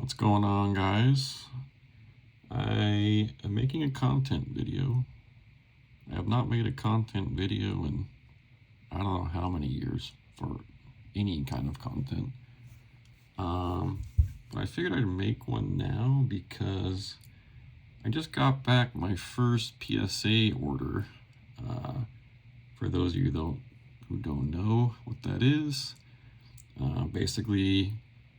What's going on, guys? I am making a content video. I have not made a content video in I don't know how many years for any kind of content. But I figured I'd make one now because I just got back my first PSA order. For those of you who don't know what that is, basically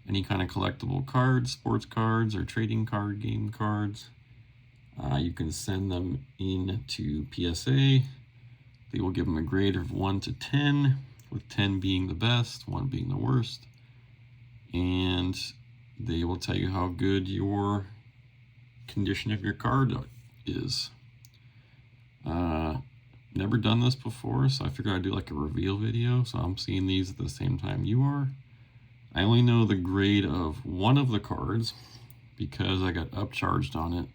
any kind of collectible cards, sports cards, or trading card game cards, you can send them in to PSA. They will give them a grade of 1 to 10, with 10 being the best, 1 being the worst. And they will tell you how good your condition of your card is. Never done this before, so I figured I'd do like a reveal video. So I'm seeing these at the same time you are. I only know the grade of one of the cards because I got upcharged on it.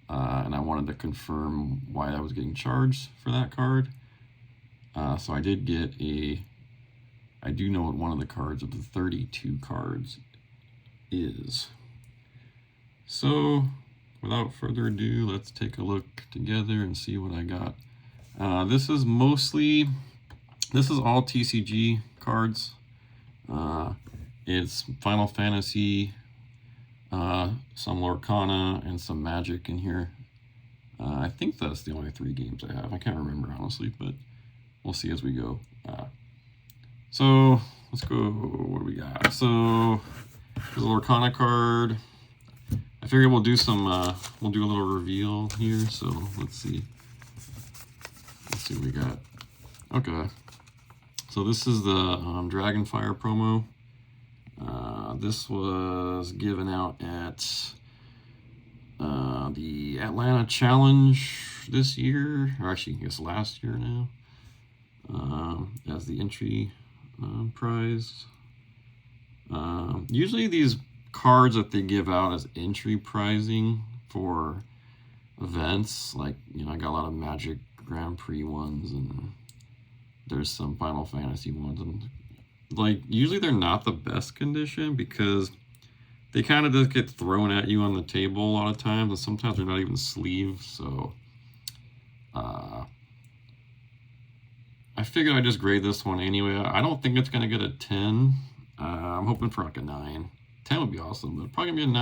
And I wanted to confirm why I was getting charged for that card. So I did get I do know what one of the cards of the 32 cards is. So without further ado, let's take a look together and see what I got. This is all TCG cards. It's Final Fantasy, some Lorcana, and some Magic in here. I think that's the only 3 games I have. I can't remember, honestly, but we'll see as we go. So let's go. What do we got? So there's a Lorcana card. I figured we'll do we'll do a little reveal here. So let's see. Let's see what we got. Okay. So this is the Dragonfire promo. This was given out at the Atlanta Challenge this year, or actually I guess last year now, as the entry prize. Usually these cards that they give out as entry pricing for events, like, I got a lot of Magic Grand Prix ones, and there's some Final Fantasy ones, and like usually they're not the best condition because they kind of just get thrown at you on the table a lot of times, and sometimes they're not even sleeves. So I figured I'd just grade this one anyway. I don't think it's gonna get a 10. I'm hoping for like a 9. 10 would be awesome, but probably gonna be a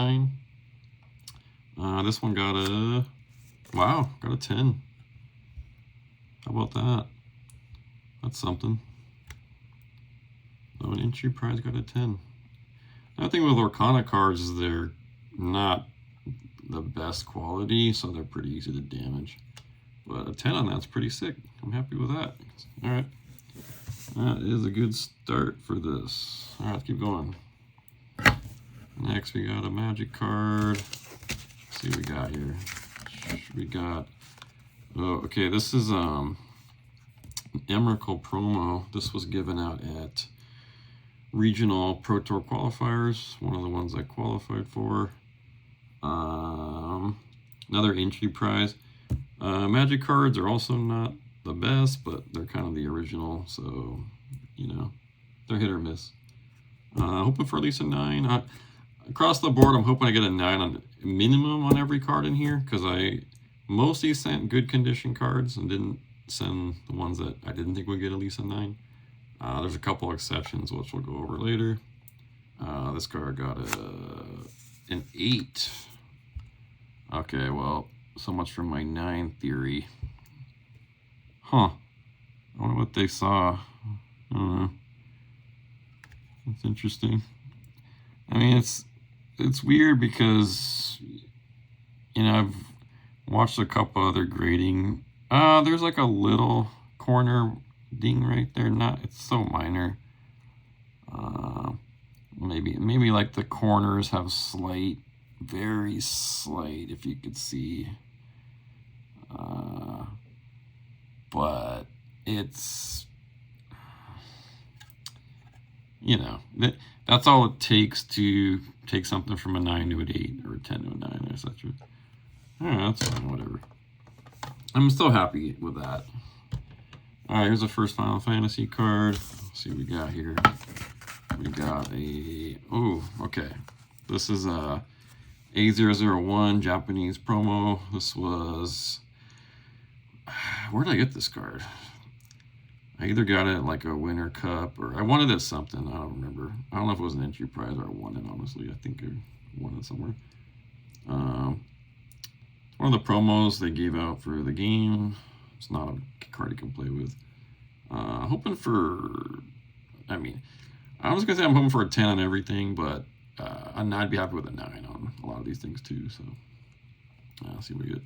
9. This one got a 10. How about that? That's something. So an entry prize got a 10. Another thing with Lorcana cards is they're not the best quality, so they're pretty easy to damage. But a 10 on that's pretty sick. I'm happy with that. All right. That is a good start for this. All right, let's keep going. Next, we got a Magic card. Let's see what we got here. We got... Oh, okay, this is an Emrakul promo. This was given out at Regional Pro Tour qualifiers, one of the ones I qualified for. Another entry prize. Magic cards are also not the best, but they're kind of the original, so they're hit or miss. Hoping for at least a 9. Across the board, I'm hoping I get a 9 on minimum on every card in here, because I mostly sent good condition cards and didn't send the ones that I didn't think would get at least a 9. There's a couple exceptions, which we'll go over later. This card got an 8. Okay, well, so much for my 9 theory. Huh. I wonder what they saw. I don't know. That's interesting. I mean, it's weird because, I've watched a couple other grading. There's like a little corner ding right there. It's so minor. Maybe like the corners have very slight, if you could see. But it's, that's all it takes to take something from a 9 to an 8 or a 10 to a 9, etc. Alright, that's fine, whatever. I'm still happy with that. Alright, here's the first Final Fantasy card. Let's see what we got here. We got a... Oh, okay. This is a A001 Japanese promo. This was, where did I get this card? I either got it like a Winter Cup, or I wanted it something. I don't remember. I don't know if it was an entry prize or I won it, honestly. I think I won it somewhere. One of the promos they gave out for the game. It's not a card you can play with. Hoping for, I mean, I was going to say I'm hoping for a 10 on everything, but I'd be happy with a 9 on a lot of these things too. So, let's see what we get.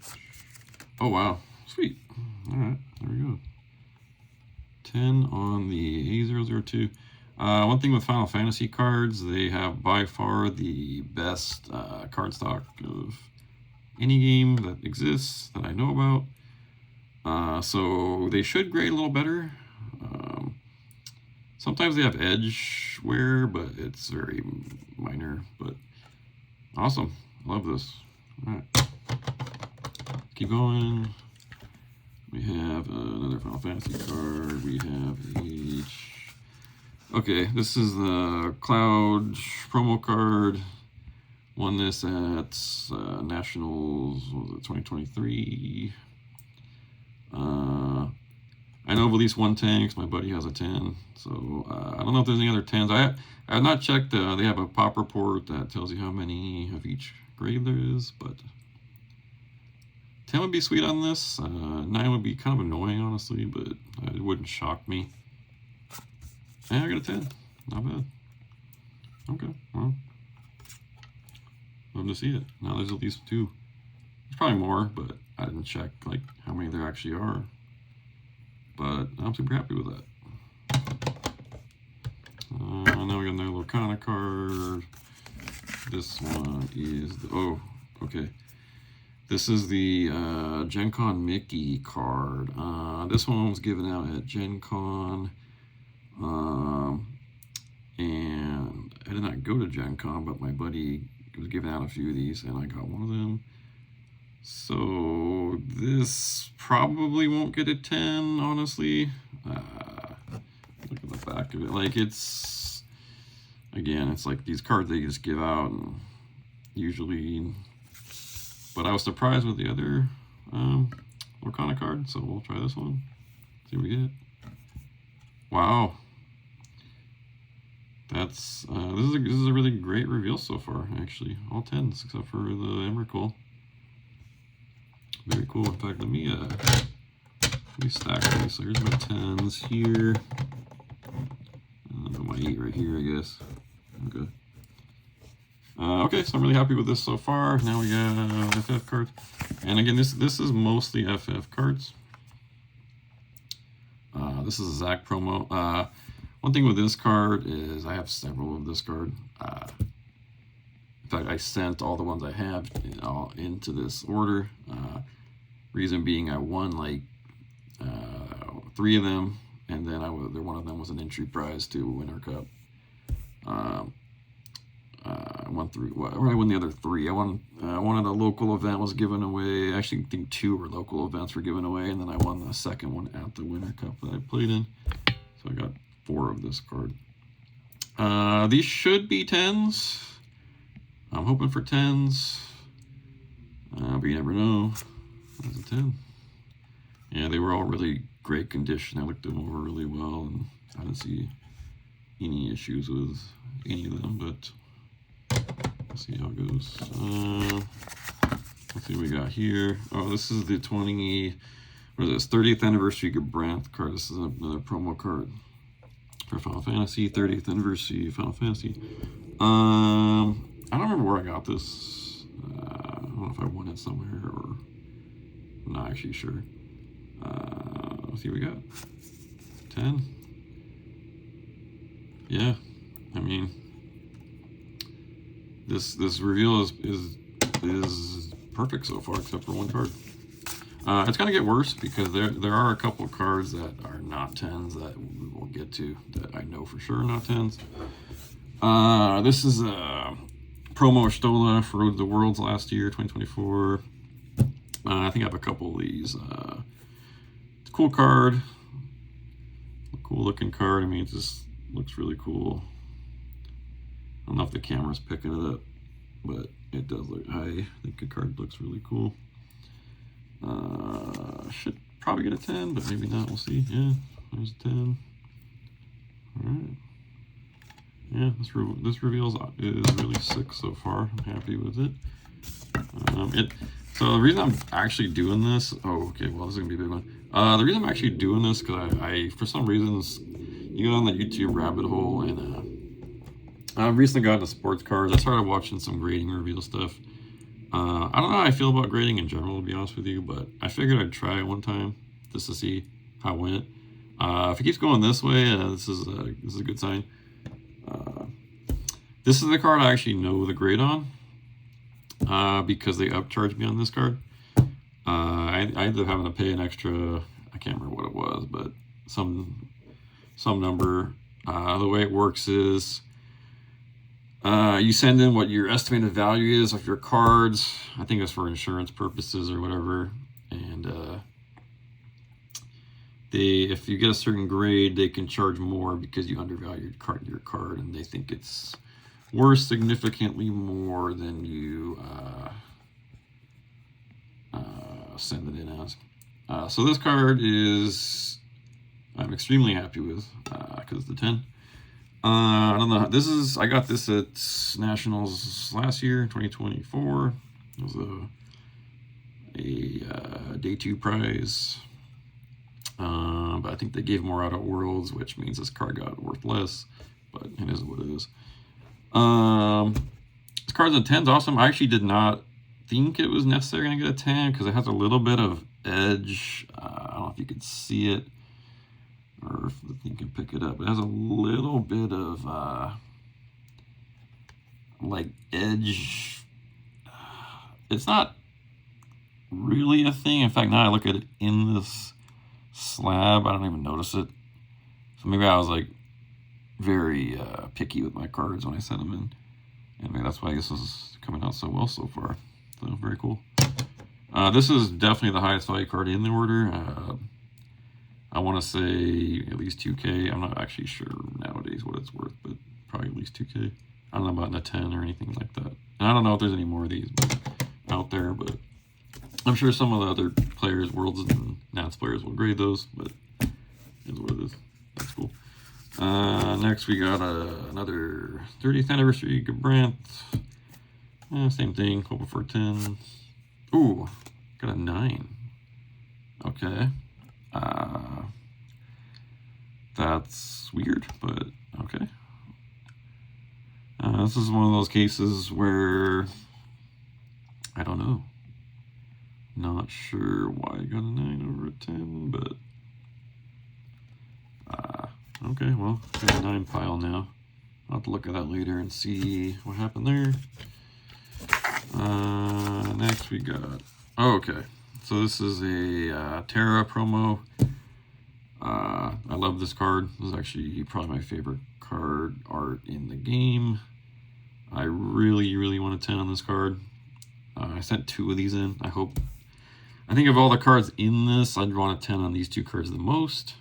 Oh, wow. Sweet. All right. There we go. 10 on the A002. One thing with Final Fantasy cards, they have by far the best card stock of any game that exists that I know about. So they should grade a little better. Sometimes they have edge wear, but it's very minor. But awesome. Love this. All right. Keep going. We have another Final Fantasy card. We have each. Okay, this is the Cloud promo card. Won this at Nationals, what was it, 2023. I know of at least one 10 because my buddy has a 10. So I don't know if there's any other 10s. I have not checked. They have a pop report that tells you how many of each grade there is, but 10 would be sweet on this. 9 would be kind of annoying, honestly, but it wouldn't shock me. Yeah, I got a 10. Not bad. Okay, well, love to see it. Now there's at least 2. There's probably more, but I didn't check like how many there actually are. But I'm super happy with that. Now we got another Lorcana card. This one is the, oh, okay. This is the Gen Con Mickey card. This one was given out at Gen Con. And I did not go to Gen Con, but my buddy was giving out a few of these, and I got one of them. So this probably won't get a 10, honestly. Look at the back of it. Like, it's, again, it's like these cards they just give out, and usually, but I was surprised with the other Lorcana card, so we'll try this one. See what we get. Wow. That's this is a really great reveal so far, actually. All 10s except for the Emrakul. Very cool. In fact, let me stack these. So here's my 10s here. And my 8 right here, I guess. Okay. Okay, so I'm really happy with this so far. Now we got FF cards. And again, this is mostly FF cards. This is a Zach promo. One thing with this card is I have several of this card. In fact, I sent all the ones I have into this order. Reason being, I won like 3 of them, and then one of them was an entry prize to Winter Cup. I won 3. Well, I won the other 3. I won one of the local event was given away. I actually think 2 were local events were given away, and then I won the second one at the Winter Cup that I played in. So I got 4 of this card. These should be 10s. I'm hoping for 10s, but you never know. That's a 10. Yeah, they were all really great condition. I looked them over really well, and I didn't see any issues with any of them, but let's see how it goes. Let's see what we got here. Oh, this is the 30th anniversary Brandt card. This is another promo card for Final Fantasy, 30th anniversary Final Fantasy. I don't remember where I got this. I don't know if I won it somewhere or I'm not actually sure. Let's see what we got. 10. Yeah, I mean, this reveal is perfect so far, except for one card. It's gonna get worse because there are a couple of cards that are not 10s that we will get to that I know for sure are not 10s. This is a promo Stola for Road to the Worlds last year, 2024. I think I have a couple of these. It's a cool card, a cool looking card. I mean, it just looks really cool. I don't know if the camera's picking it up. but it does look, I think the card looks really cool. Should probably get a 10, but maybe not, we'll see. Yeah, there's a 10. All right. Yeah, this reveals is really sick so far. I'm happy with it. So the reason I'm actually doing this, oh, okay, well, this is gonna be a big one. The reason I'm actually doing this, because I for some reasons, you go on the YouTube rabbit hole, and I've recently got into sports cards. I started watching some grading reveal stuff. I don't know how I feel about grading in general, to be honest with you, but I figured I'd try it one time just to see how it went. If it keeps going this way, this is a good sign. This is the card I actually know the grade on, because they upcharged me on this card. I ended up having to pay an extra, I can't remember what it was, but some number. The way it works is you send in what your estimated value is of your cards. I think it's for insurance purposes or whatever. And if you get a certain grade, they can charge more because you undervalued your card, and they think it's worth significantly more than you send it in as. So this card is I'm extremely happy with because it's the 10. I don't know. I got this at Nationals last year, 2024. It was a day 2 prize. But I think they gave more out at Worlds, which means this card got worth less. But it is what it is. This card's a 10's awesome. I actually did not think it was necessary to get a 10 because it has a little bit of edge. I don't know if you could see it or if you can pick it up. It has a little bit of like edge. It's not really a thing. In fact, now I look at it in this slab, I don't even notice it. So maybe I was like very picky with my cards when I sent them in, and maybe that's why this is coming out so well so far. So very cool. This is definitely the highest value card in the order. I want to say at least 2K. I'm not actually sure nowadays what it's worth, but probably at least 2K. I don't know about a 10 or anything like that. And I don't know if there's any more of these out there, but I'm sure some of the other players, Worlds and Nats players, will grade those, but it's what it is. That's cool. Next, we got another 30th anniversary Gabranth. Same thing, hoping for a 10. Ooh, got a 9. Okay. That's weird, but okay. This is one of those cases where I don't know. Not sure why I got a 9 over a 10, but okay, well, got a 9 pile now. I'll have to look at that later and see what happened there. Next we got, okay, so this is a Terra promo. I love this card. This is actually probably my favorite card art in the game. I really want a 10 on this card. I sent 2 of these in. I think of all the cards in this, I'd want a 10 on these 2 cards the most.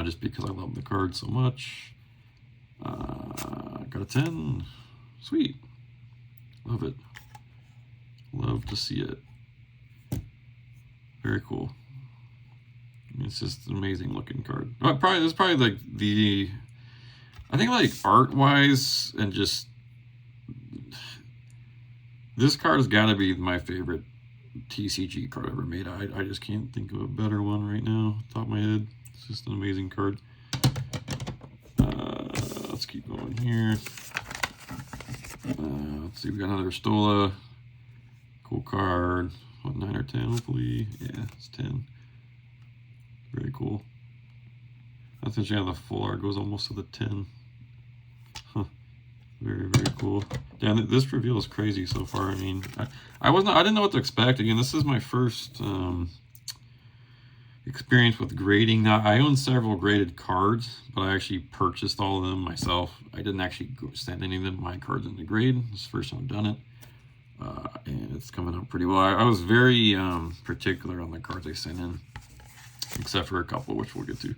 Just because I love the card so much. Got a 10. Sweet. Love it. Love to see it. Very cool. It's just an amazing looking card. This is probably like I think like art wise and just this card has got to be my favorite TCG card ever made. I just can't think of a better one right now, top of my head. It's just an amazing card. Let's keep going here. Let's see, we got another Stola. Cool card. What, 9 or 10, hopefully? Yeah, it's 10. Very cool. That's actually how the full art goes almost to the 10. Huh. Very cool. Yeah, this reveal is crazy so far. I mean, I didn't know what to expect. Again, this is my first experience with grading. Now, I own several graded cards, but I actually purchased all of them myself. I didn't actually send any of my cards into grade. This is the first time I've done it. And it's coming out pretty well. I was very particular on the cards I sent in, except for a couple, which we'll get to.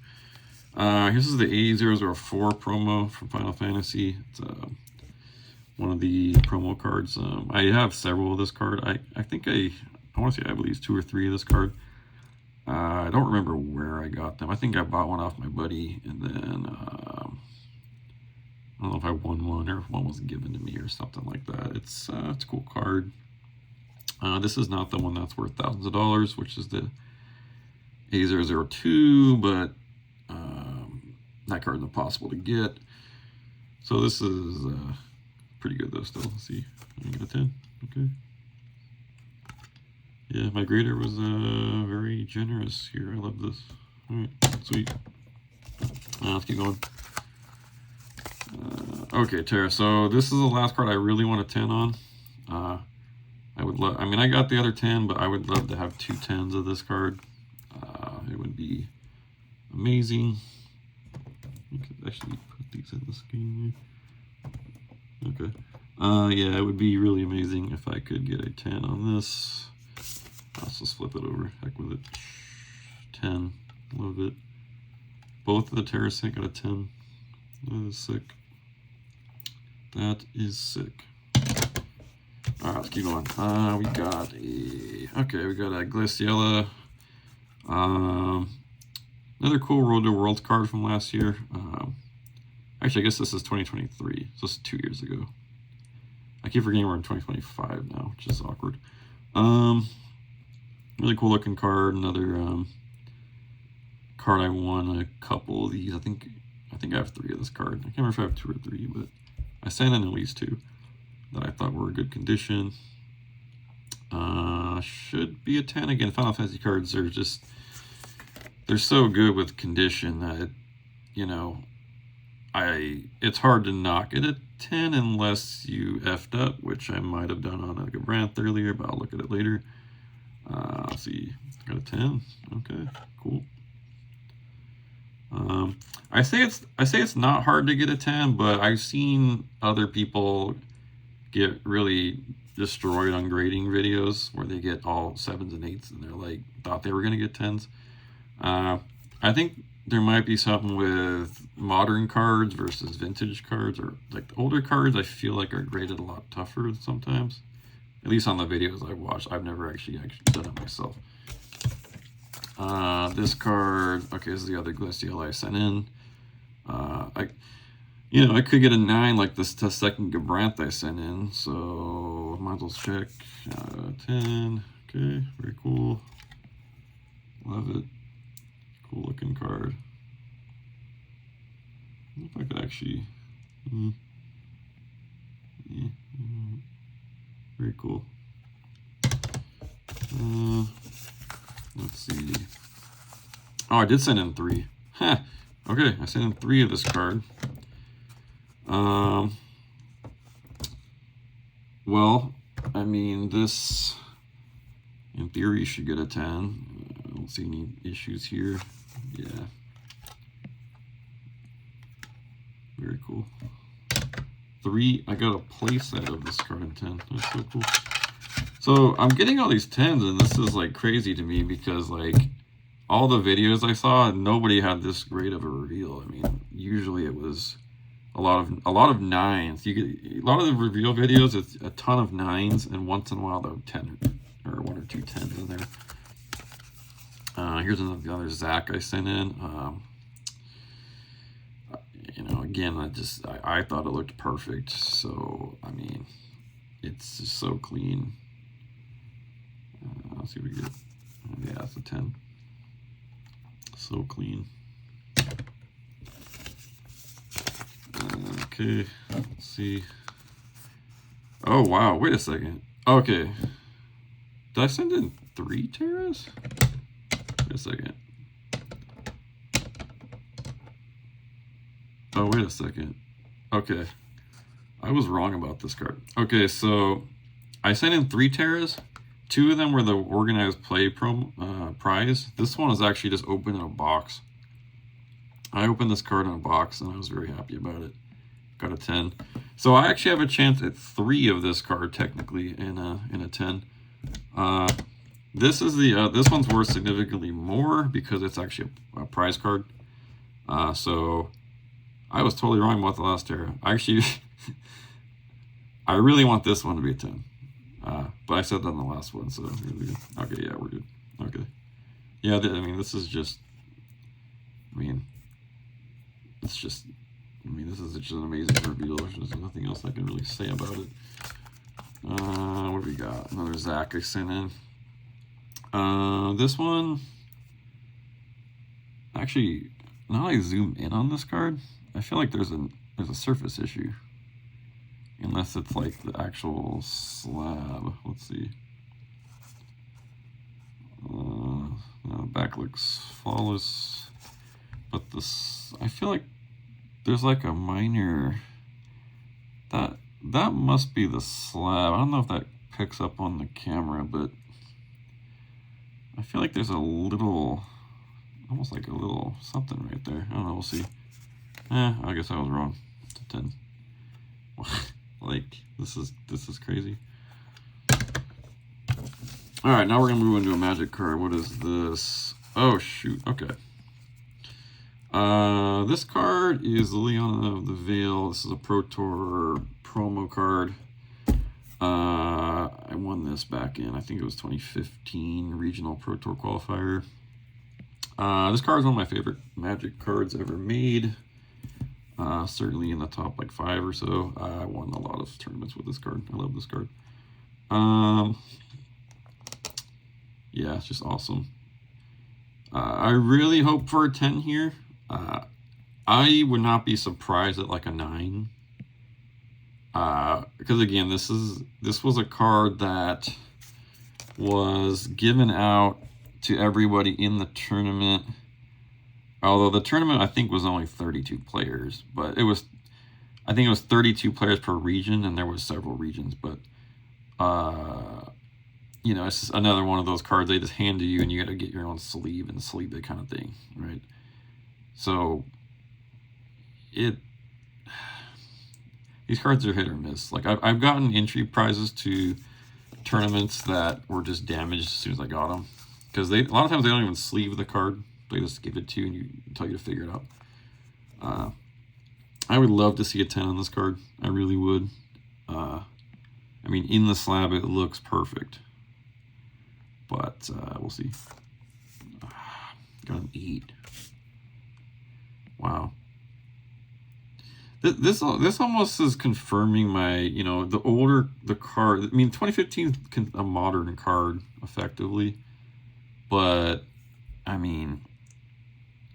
This is the A004 promo from Final Fantasy. It's one of the promo cards. I have several of this card. I think I want to say I have at least 2 or 3 of this card. I don't remember where I got them. I think I bought one off my buddy, and then I don't know if I won one or if one was given to me or something like that. It's a cool card. This is not the one that's worth thousands of dollars, which is the A002, but that card's impossible to get. So this is pretty good though still. Let's see. I got a 10. Okay. Yeah, my grader was very generous here. I love this. Alright, sweet. Let's keep going. Okay, Terra. So this is the last card I really want a 10 on. I would love, I mean, I got the other 10, but I would love to have 2 10s of this card. It would be amazing. You could actually put these in the screen. Okay. Yeah, it would be really amazing if I could get a 10 on this. Let's just flip it over. Heck with it. 10. Love it. Both of the Terra Sync got a 10. That is sick. That is sick. Alright, let's keep going. We got a Glaciella. Another cool Road to Worlds card from last year. Actually, I guess this is 2023. So this is 2 years ago. I keep forgetting we're in 2025 now, which is awkward. Really cool looking card. Another card I won a couple of these. I think I have 3 of this card. I can't remember if I have 2 or 3, but I sent in at least 2 that I thought were in good condition. Should be a 10. Again, Final Fantasy cards are just, they're so good with condition that, it's hard to knock it at 10 unless you effed up, which I might have done on a Gabranth earlier, but I'll look at it later. Let's see, I got a 10. Okay, cool. I say it's not hard to get a 10, but I've seen other people get really destroyed on grading videos where they get all 7s and 8s and they're like, thought they were gonna get 10s. I think there might be something with modern cards versus vintage cards, or like the older cards I feel like are graded a lot tougher sometimes. At least on the videos I've watched. I've never actually done it myself. This card, okay, this is the other Glaciella I sent in. I could get a 9 like this second Gabranth I sent in, so might as well check. 10, okay, very cool. Love it. Cool looking card. I don't know if I could actually, very cool. Let's see. Oh, I did send in 3. Huh. Okay, I sent in 3 of this card. Well, I mean, this, in theory, should get a 10. I don't see any issues here. Yeah. Very cool. 3, I got a playset of this card in 10. That's so cool. So, I'm getting all these 10s, and this is, like, crazy to me because, like, all the videos I saw, nobody had this great of a reveal. I mean, usually it was a lot of 9s. You get a lot of the reveal videos. It's a ton of 9s, and once in a while they'll 10 or 1 or 2 10s in there. Here's another Zach I sent in. Again, I thought it looked perfect. So I mean, it's just so clean. Let's see what we get. Yeah, it's a 10. So clean. Okay, let's see. Oh, wow. Wait a second. Okay. Did I send in 3 Terras? Wait a second. Oh, wait a second. Okay. I was wrong about this card. Okay, so I sent in 3 Terras. 2 of them were the organized play prize. This one is actually just open in a box. I opened this card in a box and I was very happy about it. Got a 10. So I actually have a chance at 3 of this card technically in a 10. This is this one's worth significantly more because it's actually a prize card. So I was totally wrong about the last Terra. Actually, I really want this one to be a 10. But I said that in the last one, so really good. Okay, yeah, we're good. Okay. Yeah, I mean, this is just, I mean, it's just, I mean, this is just an amazing reveal. There's nothing else I can really say about it. What do we got? Another Zach I sent in. This one, actually, now I zoom in on this card, I feel like there's a surface issue. Unless it's like the actual slab. Let's see. Back looks flawless, but this, I feel like there's like a minor, that must be the slab. I don't know if that picks up on the camera, but I feel like there's a little, almost like a little something right there. I don't know, we'll see. I guess I was wrong. It's a 10. Like, this is crazy. All right, now we're gonna move into a magic card. What is this? Oh shoot. Okay. This card is Liliana of the Veil. This is a Pro Tour promo card. I won this back in, I think it was 2015 Regional Pro Tour Qualifier. This card is one of my favorite Magic cards ever made. Certainly in the top like 5 or so. I won a lot of tournaments with this card. I love this card. Yeah, it's just awesome. I really hope for a 10 here. I would not be surprised at like a 9. Because again, this was a card that was given out to everybody in the tournament. Although the tournament, I think, was only 32 players, but it was, I think it was 32 players per region, and there was several regions. But, you know, it's just another one of those cards they just hand to you, and you got to get your own sleeve and sleeve it kind of thing, right? So, these cards are hit or miss. Like, I've gotten entry prizes to tournaments that were just damaged as soon as I got them, because a lot of times they don't even sleeve the card. They just give it to you and tell you to figure it out. I would love to see a 10 on this card. I really would. I mean, in the slab, it looks perfect. But we'll see. Got an 8. Wow. This almost is confirming my, you know, the older the card. I mean, 2015 is a modern card, effectively. But, I mean,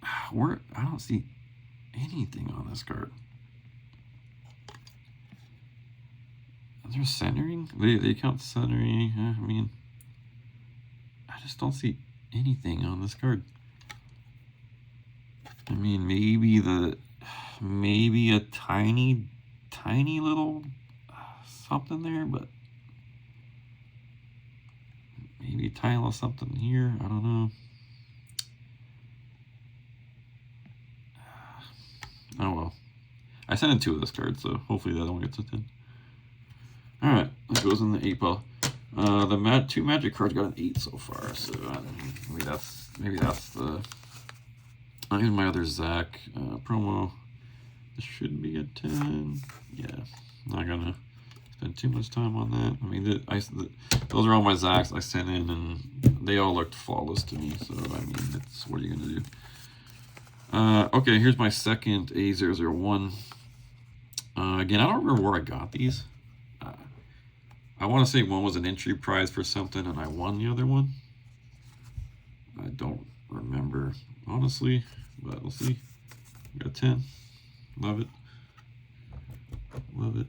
I don't see anything on this card. Is there centering? They count centering. I mean, I just don't see anything on this card. I mean, maybe a tiny little something there, but maybe a tiny little something here. I don't know. Oh well. I sent in 2 of this card, so hopefully that one gets a 10. Alright, that goes in the 8 pile. The 2 magic cards got an 8 so far, so maybe that's the. Here's my other Zach promo. This should be a 10. Yeah, not gonna spend too much time on that. I mean, those are all my Zachs I sent in, and they all looked flawless to me. So I mean, what are you gonna do? Okay, here's my second A001. Again, I don't remember where I got these. I want to say one was an entry prize for something, and I won the other one. I don't remember, honestly, but we'll see. Got 10. Love it. Love it.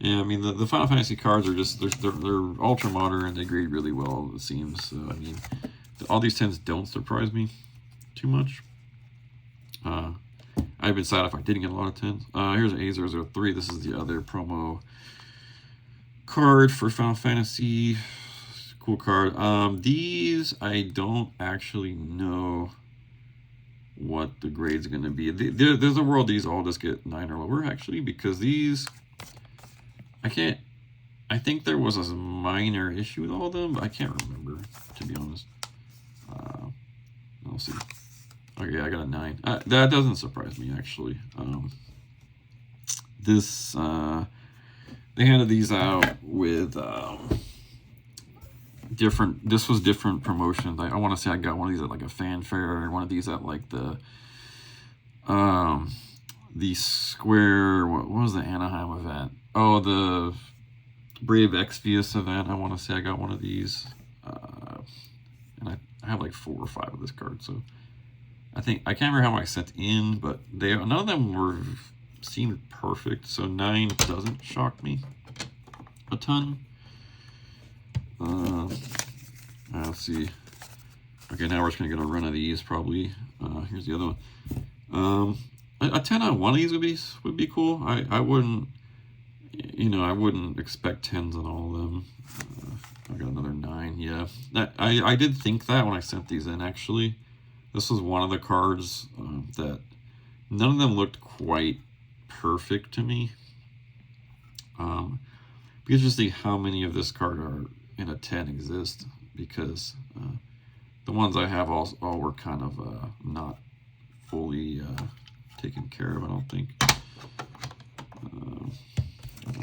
Yeah, I mean, the Final Fantasy cards are just, they're ultra modern, and they grade really well, it seems. So, I mean, all these 10s don't surprise me too much. I'd been sad if I didn't get a lot of 10s. Here's an A003. This is the other promo card for Final Fantasy. Cool card. These, I don't actually know what the grade's going to be. There's a world these all just get 9 or lower, actually, because these, I think there was a minor issue with all of them, but I can't remember, to be honest. I'll see. Okay, I got a 9. That doesn't surprise me, actually. This they handed these out with different. This was different promotions. I want to say I got one of these at like a fanfare, or one of these at like the Square. What was the Anaheim event? Oh, the Brave Exvius event. I want to say I got one of these, and I have like 4 or 5 of this card. So I think I can't remember how I sent in, but none of them seemed perfect. So 9 doesn't shock me a ton. Let's see. Okay, now we're just gonna get a run of these probably. Here's the other one. A 10 on one of these would be cool. I wouldn't, I wouldn't expect 10s on all of them. I got another 9. Yeah, I did think that when I sent these in. Actually, this was one of the cards that none of them looked quite perfect to me. Because just see how many of this card are in a 10 exist, because the ones I have all were kind of not fully taken care of, I don't think.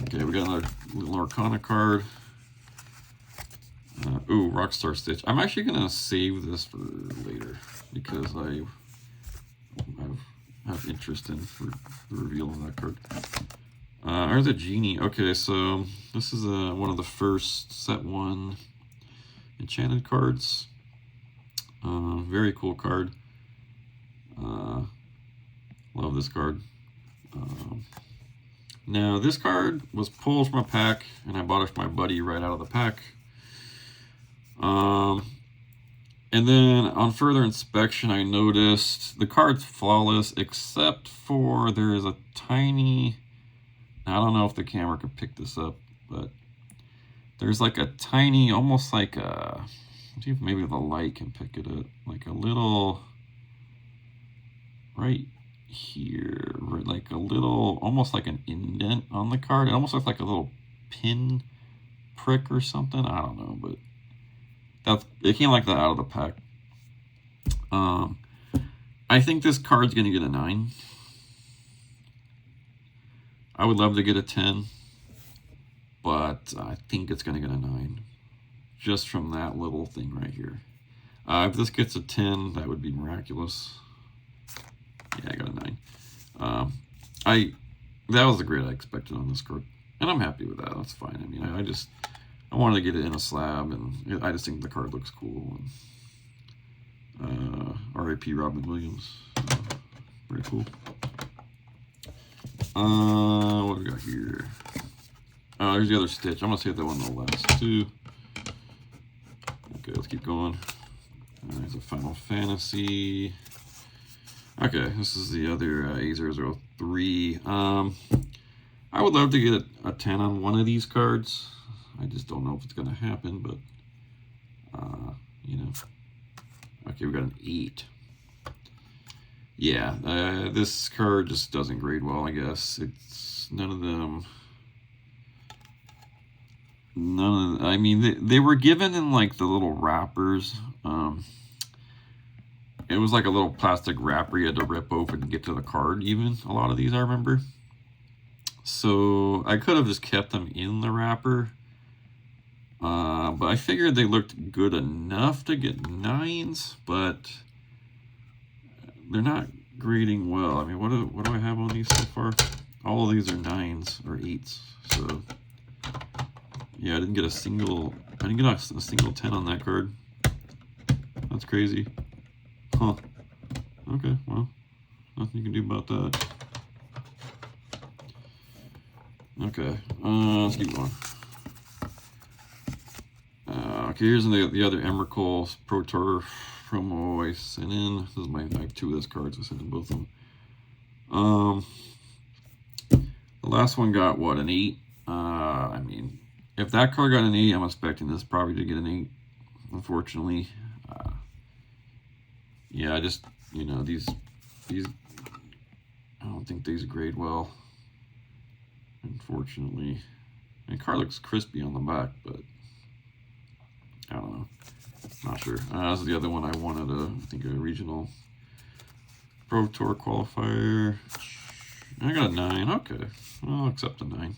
Okay, we got another Lorcana card. Ooh, Rockstar Stitch. I'm actually going to save this for later, because I have interest in the reveal of that card. There's a Genie. Okay, so this is one of the first set 1 enchanted cards. Very cool card. Love this card. Now this card was pulled from a pack, and I bought it for my buddy right out of the pack. And then on further inspection, I noticed the card's flawless, except for there is a tiny. I don't know if the camera could pick this up, but there's like a tiny, almost like a, see if maybe the light can pick it up, like a little, right here, like a little, almost like an indent on the card. It almost looks like a little pin prick or something. I don't know, but it came like that out of the pack. I think this card's gonna get a 9. I would love to get a 10, but I think it's going to get a 9, just from that little thing right here. If this gets a 10, that would be miraculous. Yeah, I got a 9. That was the grade I expected on this card, and I'm happy with that. That's fine. I mean, I wanted to get it in a slab, and I just think the card looks cool. And R.I.P. Robin Williams. Very cool. What do we got here? There's the other Stitch. I'm gonna save that one the last 2. Okay, let's keep going. There's a Final Fantasy. Okay, this is the other A003. I would love to get a 10 on one of these cards. I just don't know if it's gonna happen, but Okay, we got an 8. Yeah, this card just doesn't grade well, I guess. It's none of them. I mean, they were given in like the little wrappers. It was like a little plastic wrapper you had to rip open to get to the card, even. A lot of these I remember. So I could have just kept them in the wrapper. But I figured they looked good enough to get 9s, but they're not grading well. I mean, what do I have on these so far? All of these are 9s or 8s. So yeah, I didn't get a single 10 on that card. That's crazy. Huh. Okay, well, nothing you can do about that. Okay, let's keep going. Okay, here's the other Emrakul Pro Tour promo I sent in. This is my 2 of those cards. I sent in both of them. The last one got what, an 8? I mean, if that card got an 8, I'm expecting this probably to get an 8. Unfortunately, yeah, I just these I don't think these grade well. Unfortunately, the card looks crispy on the back, but I don't know. Not sure. This is the other one I wanted. I think a regional Pro Tour qualifier. I got a 9. Okay, I'll accept a 9.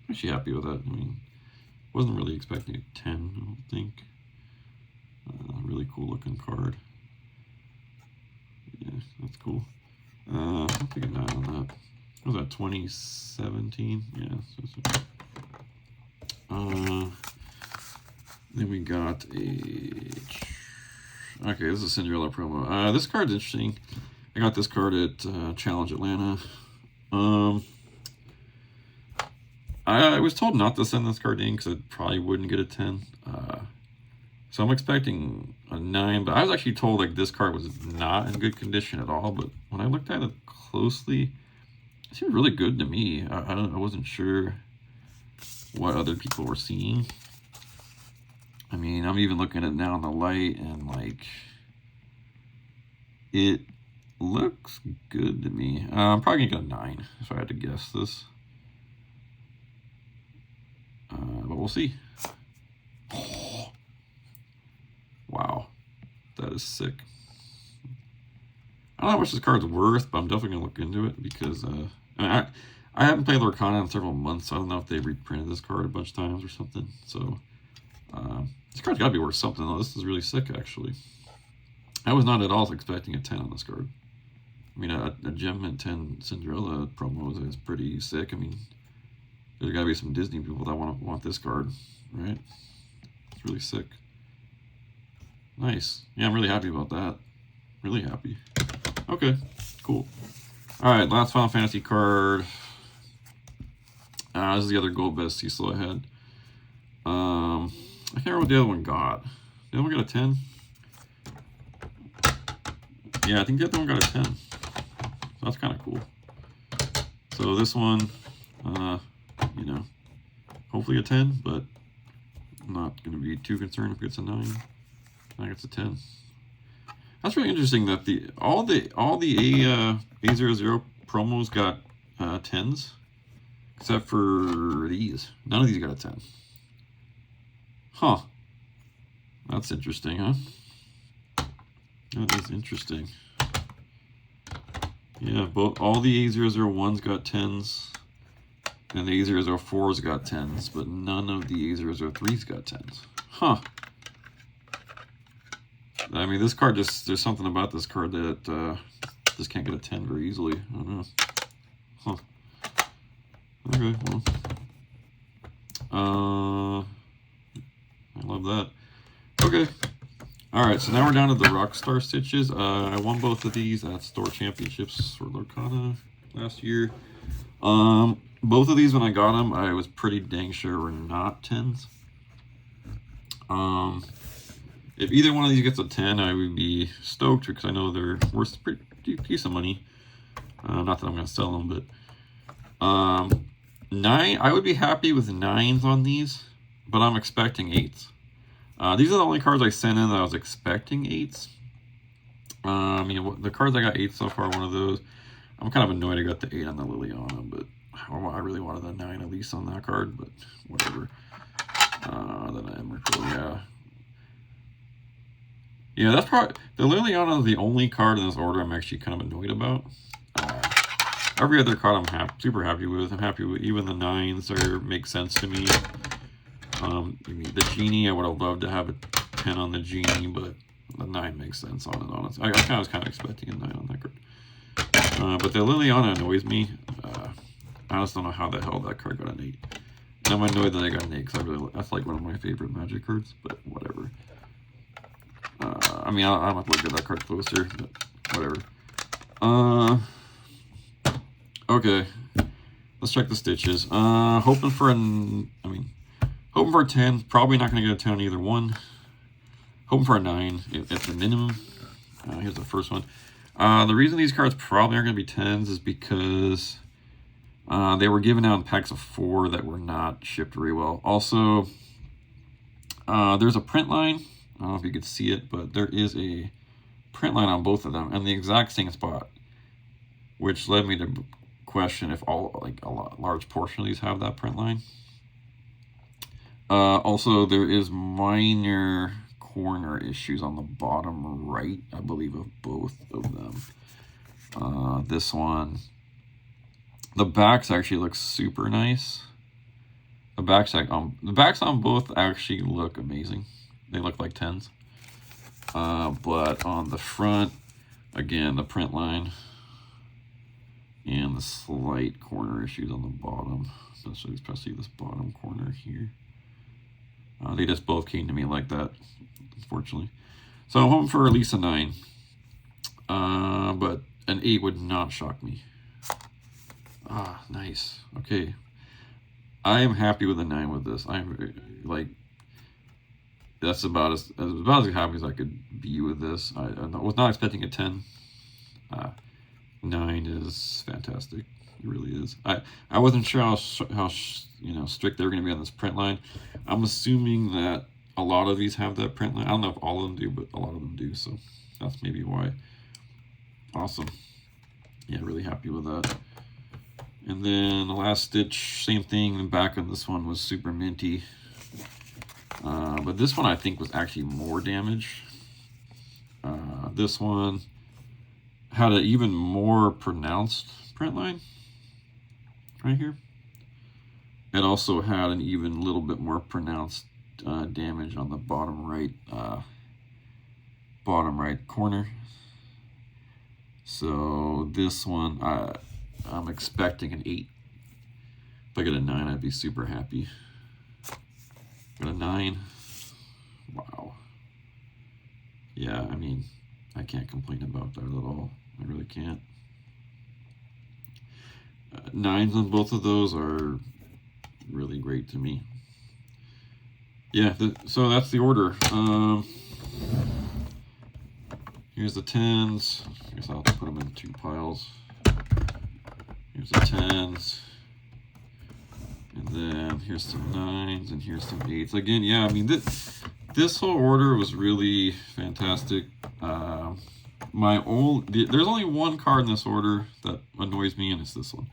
Actually happy with that. I mean, wasn't really expecting a 10, I don't think. Really cool looking card. Yeah, that's cool. I'll take a 9 on that. What was that, 2017? Yeah. Then we got a... Okay, this is a Cinderella promo. This card's interesting. I got this card at Challenge Atlanta. I was told not to send this card in because it probably wouldn't get a 10. So I'm expecting a 9, but I was actually told like this card was not in good condition at all. But when I looked at it closely, it seemed really good to me. I wasn't sure what other people were seeing. I mean, I'm even looking at it now in the light, and like it looks good to me. I'm probably gonna get a 9 if I had to guess this. But we'll see. Oh. Wow, that is sick. I don't know how much this card's worth, but I'm definitely gonna look into it because I haven't played Lorcana in several months, so I don't know if they reprinted this card a bunch of times or something. So this card's gotta be worth something though. This is really sick, actually. I was not at all expecting a 10 on this card. I mean, a Gem Mint 10 Cinderella promo is pretty sick. I mean, there's gotta be some Disney people that want this card, right? It's really sick. Nice. Yeah, I'm really happy about that. Really happy. Okay, cool. All right, last Final Fantasy card. This is the other gold best Cecil I had. I can't remember what the other one got. The other one got a 10? Yeah, I think the other one got a 10. So that's kind of cool. So this one, you know, hopefully a 10, but I'm not going to be too concerned if it's a 9. I think it's a 10. That's really interesting that all the A00 promos got 10s, except for these. None of these got a 10. Huh. That's interesting, huh? That is interesting. Yeah, all the A001s got 10s, and the A004s got 10s, but none of the A003s got 10s. Huh. I mean, this card there's something about this card that just can't get a 10 very easily. I don't know. Huh. Okay, well. I love that. Okay. Alright, so now we're down to the Rockstar Stitches. I won both of these at Store Championships for Lorcana last year. Both of these, when I got them, I was pretty dang sure were not 10s. If either one of these gets a 10, I would be stoked because I know they're worth pretty decent money. Not that I'm going to sell them, but 9. I would be happy with 9s on these, but I'm expecting 8s. These are the only cards I sent in that I was expecting 8s. You know, the cards I got 8 so far, one of those. I'm kind of annoyed I got the 8 on the Liliana, but I really wanted a 9 at least on that card, but whatever. Then I Emrakul, yeah. Yeah, that's probably... The Liliana is the only card in this order I'm actually kind of annoyed about. Every other card I'm super happy with. I'm happy with even the 9s make sense to me. The Genie, I would have loved to have a 10 on the Genie, but the 9 makes sense on it, honestly. I was kind of expecting a 9 on that card. But the Liliana annoys me. I just don't know how the hell that card got an 8. And I'm annoyed that I got an 8 because that's like one of my favorite Magic cards, but whatever. I mean, I'll have to look at that card closer, but whatever. Okay. Let's check the Stitches. Hoping for a 10. Probably not going to get a 10 on either one. Hoping for a 9 at the minimum. Here's the first one. The reason these cards probably aren't going to be 10s is because they were given out in packs of 4 that were not shipped very well. Also, there's a print line. I don't know if you could see it, but there is a print line on both of them and the exact same spot, which led me to question if large portion of these have that print line. Also, there is minor corner issues on the bottom right, I believe, of both of them. This one, the backs actually look super nice. The backs on both actually look amazing. They look like 10s. But on the front, again, the print line and the slight corner issues on the bottom, especially this bottom corner here. They just both came to me like that, unfortunately. So I'm hoping for at least a 9. But an 8 would not shock me. Ah, nice. Okay. I am happy with a 9 with this. I'm like, that's about as happy as I could be with this. I was not expecting a 10. 9 is fantastic. It really is. I wasn't sure how strict they were going to be on this print line. I'm assuming that a lot of these have that print line. I don't know if all of them do, but a lot of them do. So that's maybe why. Awesome. Yeah, really happy with that. And then the last stitch, same thing. The back on this one was super minty. But this one I think was actually more damage. This one had an even more pronounced print line right here. It also had an even little bit more pronounced damage on the bottom right corner. So this one, I'm expecting an 8. If I get a 9, I'd be super happy. Got a 9. Wow. Yeah, I mean, I can't complain about that at all. I really can't. 9s on both of those are really great to me. Yeah, so that's the order. Here's the 10s. I guess I'll put them in 2 piles. Here's the 10s. And then here's some 9s and here's some 8s. Again, yeah, I mean, this whole order was really fantastic. There's only one card in this order that annoys me, and it's this one.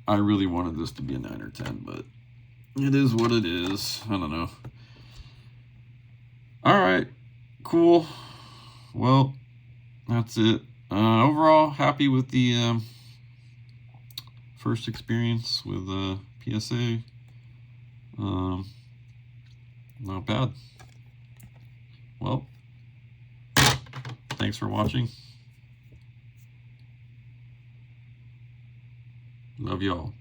I really wanted this to be a 9 or 10, but it is what it is. I don't know. All right, cool. Well, that's it. Overall, happy with the first experience with PSA. Not bad. Well, thanks for watching. Love y'all.